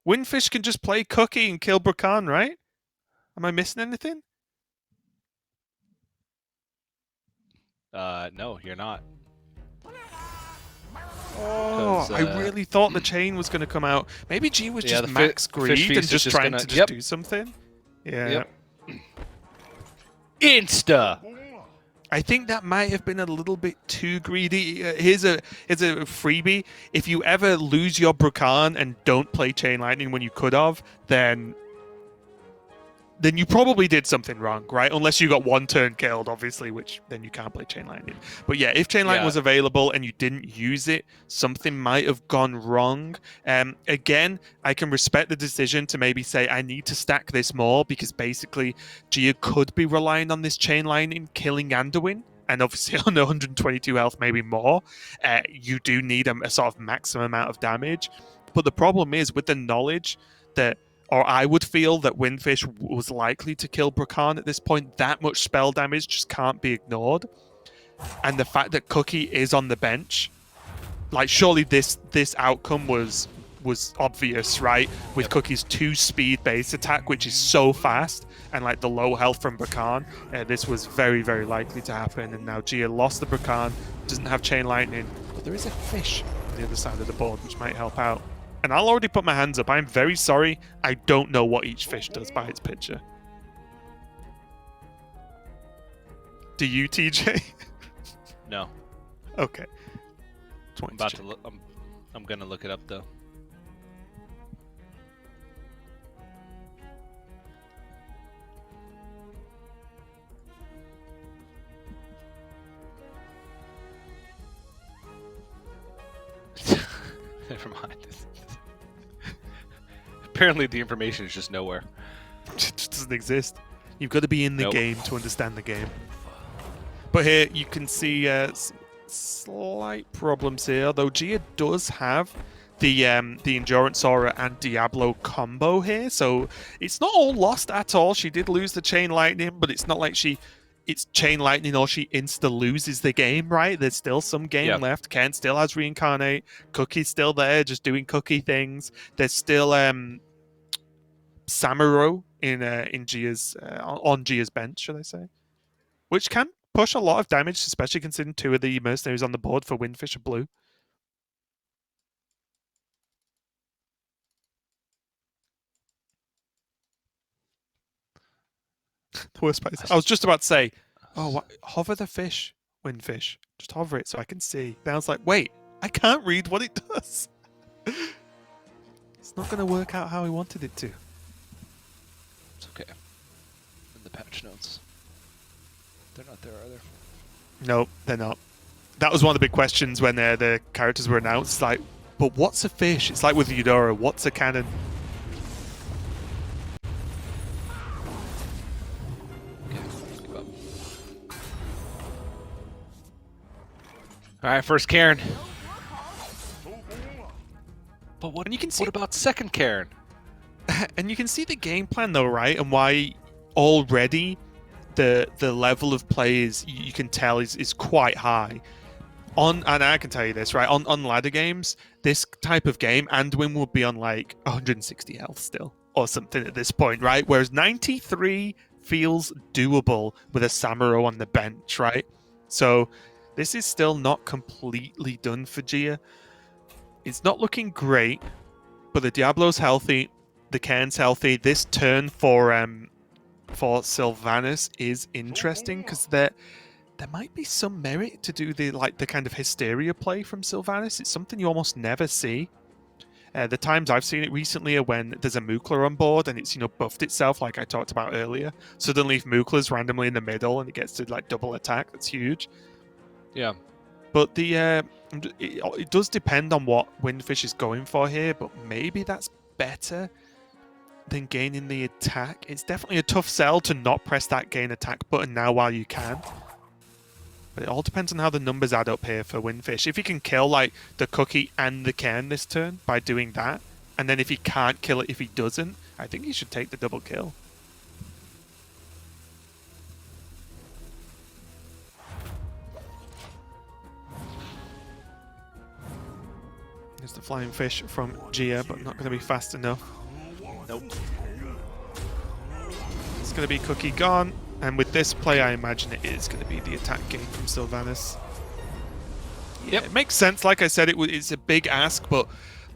Speaker 1: Windfish can just play Cookie and kill Brukan, right? Am I missing anything?
Speaker 2: No, you're not.
Speaker 1: Oh, I really thought the chain was going to come out. Maybe G was just max greed and just trying to just do something. Yeah.
Speaker 2: Yep. Insta!
Speaker 1: I think that might have been a little bit too greedy. Here's a freebie. If you ever lose your Brukan and don't play Chain Lightning when you could have, then you probably did something wrong, right? Unless you got 1 turn killed, obviously, which then you can't play Chain Lightning. But yeah, if Chain Lightning was available and you didn't use it, something might have gone wrong. Again, I can respect the decision to maybe say, I need to stack this more, because basically Gia could be relying on this Chain Lightning killing Anduin. And obviously on 122 health, maybe more, you do need a sort of maximum amount of damage. But the problem is, with the knowledge that, or I would feel that Windfish was likely to kill Brukan at this point, that much spell damage just can't be ignored. And the fact that Cookie is on the bench, like, surely this outcome was obvious, right? With Cookie's 2 speed base attack, which is so fast, and like the low health from Brukan, this was very, very likely to happen. And now Gia lost the Brukan, doesn't have Chain Lightning, but there is a fish on the other side of the board, which might help out. And I'll already put my hands up. I'm very sorry. I don't know what each fish does by its picture. Do you, TJ?
Speaker 2: No.
Speaker 1: Okay.
Speaker 2: I'm about to look. I'm gonna look it up though. Never mind. Apparently the information is just nowhere.
Speaker 1: It just doesn't exist. You've got to be in the game to understand the game. But here you can see slight problems here, although Gia does have the Endurance Aura and Diablo combo here, so it's not all lost at all. She did lose the Chain Lightning, but it's not like it's Chain Lightning or she insta-loses the game, right? There's still some game left. Ken still has Reincarnate. Cookie's still there, just doing Cookie things. There's still Samuro in Gia's on Gia's bench, should I say, which can push a lot of damage, especially considering 2 of the Mercenaries on the board for Windfish are blue. The worst part is, I was just about to say, oh, what? Hover the fish, Windfish. Just hover it so I can see. Then I was like, wait, I can't read what it does. It's not going to work out how I wanted it to.
Speaker 2: It's okay. In the patch notes. They're not there, are they?
Speaker 1: No, they're not. That was one of the big questions when the characters were announced. Like, but what's a fish? It's like with Eudora, what's a cannon?
Speaker 2: All right, first Karen. But what?
Speaker 1: And you can see,
Speaker 2: what about second Karen?
Speaker 1: And you can see the game plan though, right? And why already the level of players you can tell is quite high. And I can tell you this, right? On ladder games, this type of game, Anduin would be on like 160 health still, or something at this point, right? Whereas 93 feels doable with a Samuro on the bench, right? So this is still not completely done for Gia. It's not looking great, but the Diablo's healthy, the Cairn's healthy. This turn for Sylvanas is interesting because there might be some merit to do the kind of hysteria play from Sylvanas. It's something you almost never see. The times I've seen it recently are when there's a Mookla on board and it's buffed itself, like I talked about earlier. Suddenly, if Mookla's randomly in the middle and it gets to like double attack, that's huge.
Speaker 2: Yeah.
Speaker 1: But it does depend on what Windfish is going for here, but maybe that's better than gaining the attack. It's definitely a tough sell to not press that gain attack button now while you can. But it all depends on how the numbers add up here for Windfish. If he can kill like the Cookie and the Cairn this turn by doing that, and then if he can't kill it if he doesn't, I think he should take the double kill. There's the flying fish from Gia, but not going to be fast enough.
Speaker 2: Nope.
Speaker 1: It's going to be Cookie gone. And with this play, I imagine it is going to be the attack game from Sylvanas. Yeah, it makes sense. Like I said, it's a big ask, but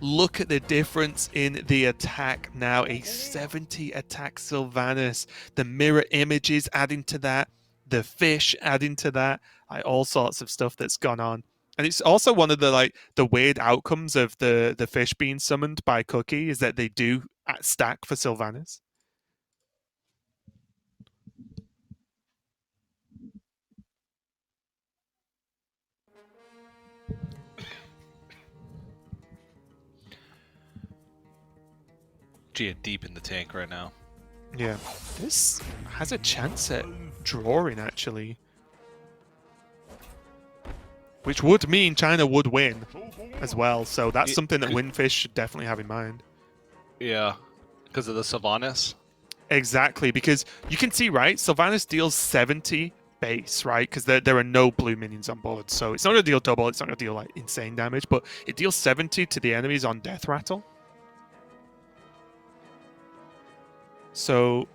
Speaker 1: look at the difference in the attack now. A 70 attack Sylvanas. The mirror images adding to that. The fish adding to that. All sorts of stuff that's gone on. And it's also one of the weird outcomes of the fish being summoned by Cookie is that they do stack for Sylvanas.
Speaker 2: Gia deep in the tank right now.
Speaker 1: Yeah, this has a chance at drawing actually. Which would mean China would win as well, so that's something that Windfish should definitely have in mind.
Speaker 2: Yeah, because of the Sylvanas?
Speaker 1: Exactly, because you can see, right, Sylvanas deals 70 base, right, because there are no blue minions on board, so it's not going to deal double, it's not going to deal like insane damage, but it deals 70 to the enemies on Death Rattle. So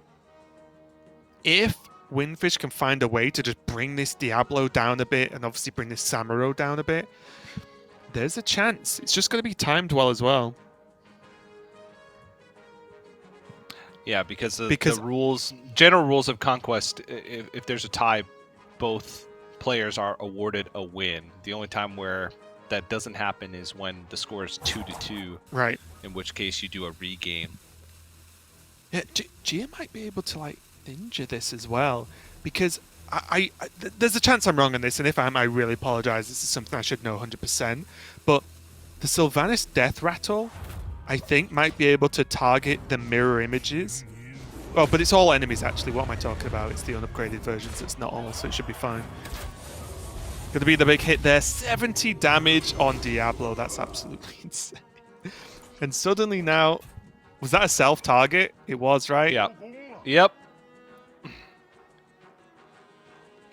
Speaker 1: if Windfish can find a way to just bring this Diablo down a bit and obviously bring this Samuro down a bit, there's a chance. It's just going to be timed well as well.
Speaker 2: Yeah, because the rules, general rules of Conquest, if there's a tie, both players are awarded a win. The only time where that doesn't happen is when the score is 2-2.
Speaker 1: Right.
Speaker 2: In which case you do a regame.
Speaker 1: Yeah, Gia might be able to like ninja this as well, because there's a chance I'm wrong on this, and if I am, I really apologize. This is something I should know 100%. But the Sylvanas Death Rattle, I think, might be able to target the mirror images. Well, but it's all enemies actually. What am I talking about? It's the unupgraded versions. It's not all, so it should be fine. Gonna be the big hit there. 70 damage on Diablo. That's absolutely insane. And suddenly now, was that a self-target? It was, right?
Speaker 2: Yeah. Yep.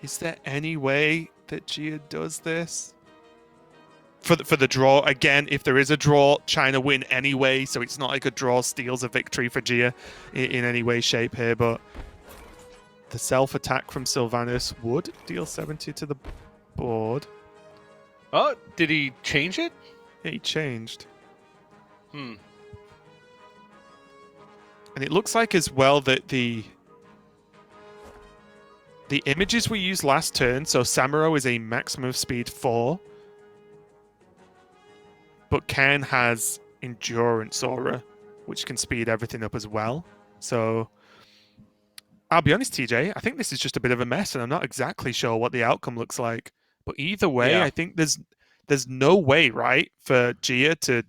Speaker 1: Is there any way that Gia does this? For the draw, again, if there is a draw, China win anyway, so it's not like a draw steals a victory for Gia in any way, shape here, but the self-attack from Sylvanas would deal 70 to the board.
Speaker 2: Oh, did he change it?
Speaker 1: Yeah, he changed.
Speaker 2: Hmm.
Speaker 1: And it looks like as well that the images we used last turn, so Samuro is a maximum of speed 4, but Ken has endurance aura, which can speed everything up as well. So I'll be honest, TJ, I think this is just a bit of a mess, and I'm not exactly sure what the outcome looks like. But either way,
Speaker 2: Yeah.
Speaker 1: I think there's no way, right, for Gia to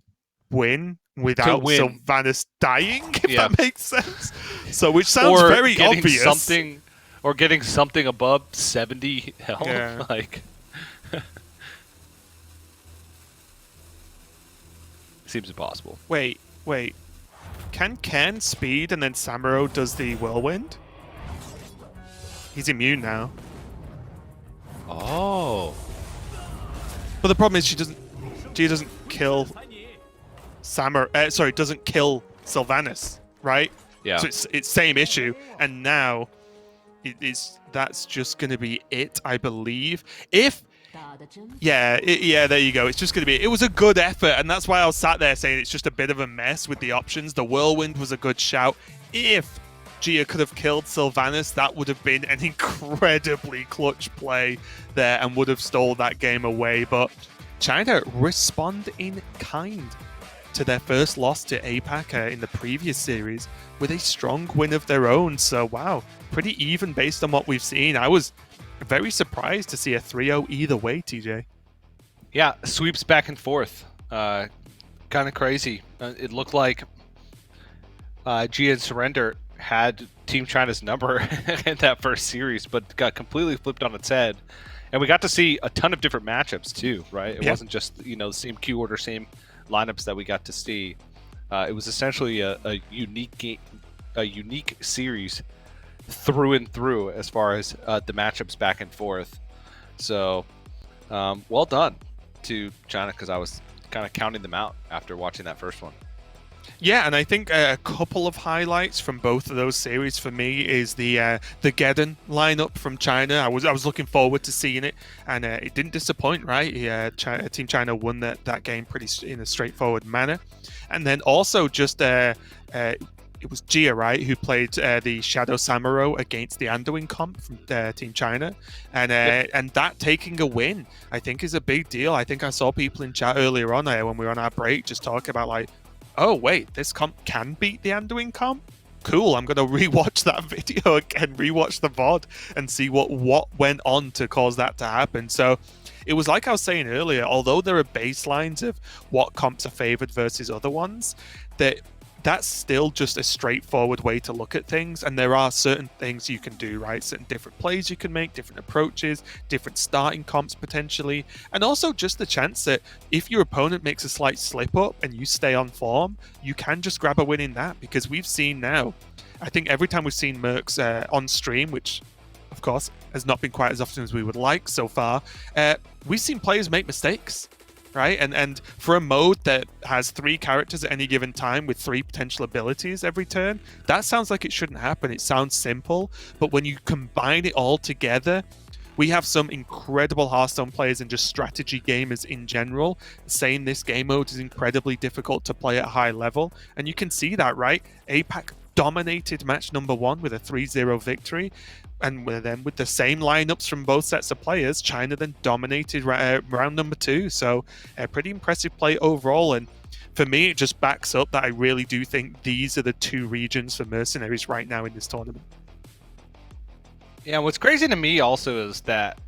Speaker 1: win without
Speaker 2: win.
Speaker 1: Sylvanas dying, if
Speaker 2: Yeah.
Speaker 1: that makes sense. So, which sounds
Speaker 2: Or
Speaker 1: very
Speaker 2: getting
Speaker 1: obvious.
Speaker 2: or getting something above 70 health.
Speaker 1: Yeah.
Speaker 2: Like, seems impossible.
Speaker 1: Wait. Can Ken speed and then Samuro does the whirlwind? He's immune now.
Speaker 2: Oh.
Speaker 1: But the problem is she doesn't kill doesn't kill Sylvanas, right?
Speaker 2: Yeah.
Speaker 1: So it's same issue, and now that's just going to be it, I believe. Yeah, there you go. It's just going to be. It was a good effort, and that's why I was sat there saying it's just a bit of a mess with the options. The whirlwind was a good shout. If Gia could have killed Sylvanas, that would have been an incredibly clutch play there and would have stole that game away. But China respond in kind to their first loss to APAC in the previous series with a strong win of their own. So, wow, pretty even based on what we've seen. I was very surprised to see a 3-0 either way, TJ.
Speaker 2: Yeah, sweeps back and forth. Kind of crazy. It looked like Gia and Surrender had Team China's number in that first series, but got completely flipped on its head. And we got to see a ton of different matchups too, right? It wasn't just the same queue order, same lineups that we got to see. It was essentially a unique game, a unique series through and through as far as the matchups back and forth. So well done to China, because I was kind of counting them out after watching that first one.
Speaker 1: Yeah, and I think a couple of highlights from both of those series for me is the Geddon lineup from China. I was looking forward to seeing it, and it didn't disappoint, right? Team China won that game in a straightforward manner. And then also just it was Gia, right, who played the Shadow Samuro against the Anduin comp from Team China, and that taking a win, I think, is a big deal. I think I saw people in chat earlier on when we were on our break just talking about like, oh wait, this comp can beat the Anduin comp? Cool, I'm going to rewatch that video again, rewatch the VOD, and see what went on to cause that to happen. So it was like I was saying earlier, although there are baselines of what comps are favored versus other ones, that's still just a straightforward way to look at things, and there are certain things you can do, right? Certain different plays you can make, different approaches, different starting comps potentially, and also just the chance that if your opponent makes a slight slip up and you stay on form, you can just grab a win in that, because we've seen now, I think every time we've seen Mercs on stream, which of course has not been quite as often as we would like so far, we've seen players make mistakes. Right, and for a mode that has 3 characters at any given time with 3 potential abilities every turn, that sounds like it shouldn't happen. It sounds simple, but when you combine it all together, we have some incredible Hearthstone players and just strategy gamers in general saying this game mode is incredibly difficult to play at a high level, and you can see that, right? APAC dominated match number 1 with a 3-0 victory. And then with the same lineups from both sets of players, China then dominated round number 2. So a pretty impressive play overall. And for me, it just backs up that I really do think these are the 2 regions for Mercenaries right now in this tournament.
Speaker 2: Yeah, what's crazy to me also is that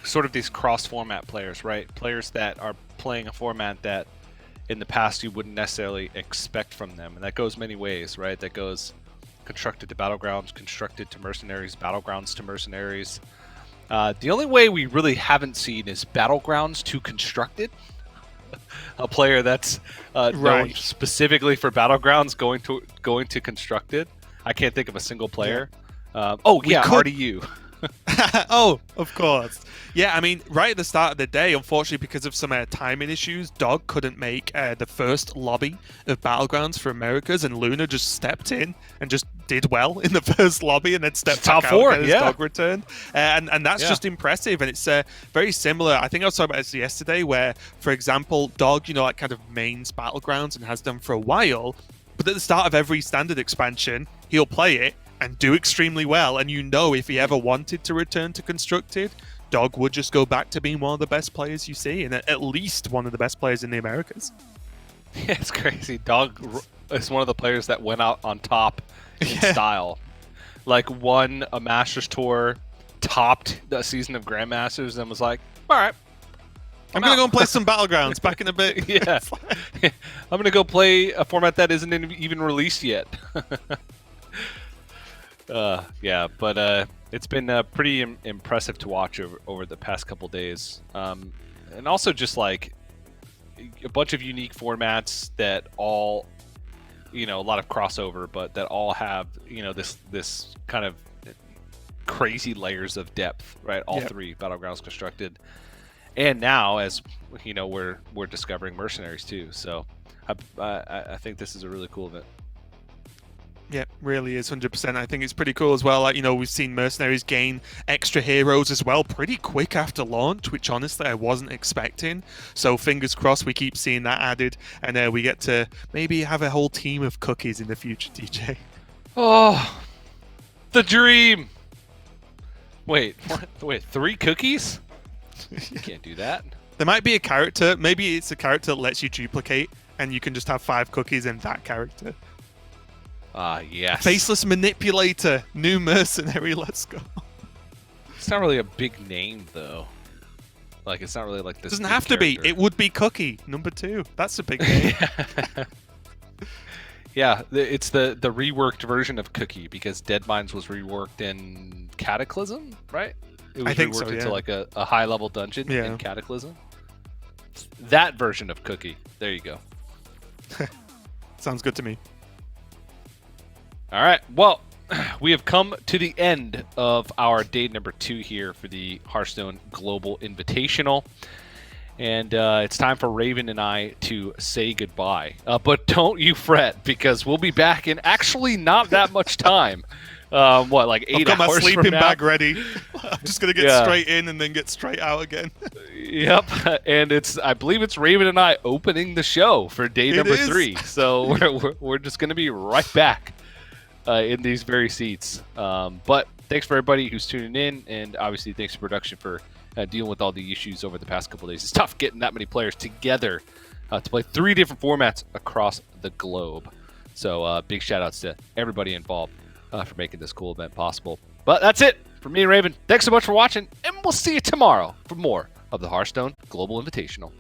Speaker 2: sort of these cross-format players, right? Players that are playing a format that in the past you wouldn't necessarily expect from them. And that goes many ways, right? That goes constructed to Battlegrounds, constructed to Mercenaries, Battlegrounds to Mercenaries. The only way we really haven't seen is Battlegrounds to constructed. a player that's known
Speaker 1: Right.
Speaker 2: specifically for Battlegrounds going to Constructed. I can't think of a single player. Oh
Speaker 1: We
Speaker 2: yeah,
Speaker 1: could-
Speaker 2: RDU.
Speaker 1: Oh, of course. Yeah, I mean, right at the start of the day, unfortunately, because of some timing issues, Dog couldn't make the first lobby of Battlegrounds for Americas, and Luna just stepped in and just did well in the first lobby and then stepped
Speaker 2: Top
Speaker 1: back
Speaker 2: four,
Speaker 1: out again as
Speaker 2: yeah.
Speaker 1: Dog returned. And that's
Speaker 2: Yeah.
Speaker 1: just impressive, and it's very similar. I think I was talking about this yesterday, where, for example, Dog, like kind of mains Battlegrounds and has done for a while, but at the start of every standard expansion, he'll play it and do extremely well, and if he ever wanted to return to Constructed, Dog would just go back to being one of the best players you see, and at least one of the best players in the Americas.
Speaker 2: Yeah, it's crazy. Dog is one of the players that went out on top in style. Like, won a Masters Tour, topped the season of Grandmasters, and was like, all right,
Speaker 1: I'm going to go and play some Battlegrounds back in a bit.
Speaker 2: yeah. I'm going to go play a format that isn't even released yet. Yeah, but it's been pretty impressive to watch over the past couple days. And also just like a bunch of unique formats that all, a lot of crossover, but that all have, this kind of crazy layers of depth, right? All three Battlegrounds Constructed. And now, as we're discovering Mercenaries too. So I think this is a really cool event.
Speaker 1: Yeah, really is 100%. I think it's pretty cool as well. Like, we've seen Mercenaries gain extra heroes as well pretty quick after launch, which honestly I wasn't expecting. So fingers crossed we keep seeing that added, and we get to maybe have a whole team of cookies in the future, DJ.
Speaker 2: Oh, the dream. Wait, what? Wait, 3 cookies? You can't do that.
Speaker 1: There might be a character. Maybe it's a character that lets you duplicate, and you can just have 5 cookies in that character.
Speaker 2: Yes.
Speaker 1: Faceless Manipulator, new mercenary, let's go.
Speaker 2: It's not really a big name, though. Like, it's not really like this.
Speaker 1: Doesn't have to be. It would be Cookie, number 2. That's a big name.
Speaker 2: Yeah, it's the reworked version of Cookie, because Deadmines was reworked in Cataclysm, right? It was
Speaker 1: I think
Speaker 2: reworked
Speaker 1: so, yeah.
Speaker 2: into like a high-level dungeon
Speaker 1: Yeah.
Speaker 2: in Cataclysm. That version of Cookie. There you go.
Speaker 1: Sounds good to me.
Speaker 2: All right. Well, we have come to the end of our day number 2 here for the Hearthstone Global Invitational. And it's time for Raven and I to say goodbye. But don't you fret, because we'll be back in actually not that much time. Like 8
Speaker 1: I've got
Speaker 2: hours
Speaker 1: my sleeping
Speaker 2: from now?
Speaker 1: bag ready. I'm just going to get straight in and then get straight out again.
Speaker 2: Yep. And I believe it's Raven and I opening the show for day number 3. So we're just going to be right back in these very seats. But thanks for everybody who's tuning in, and obviously thanks to production for dealing with all the issues over the past couple of days. It's tough getting that many players together to play 3 different formats across the globe. So big shout outs to everybody involved for making this cool event possible. But that's it for me and Raven. Thanks so much for watching, and we'll see you tomorrow for more of the Hearthstone Global Invitational.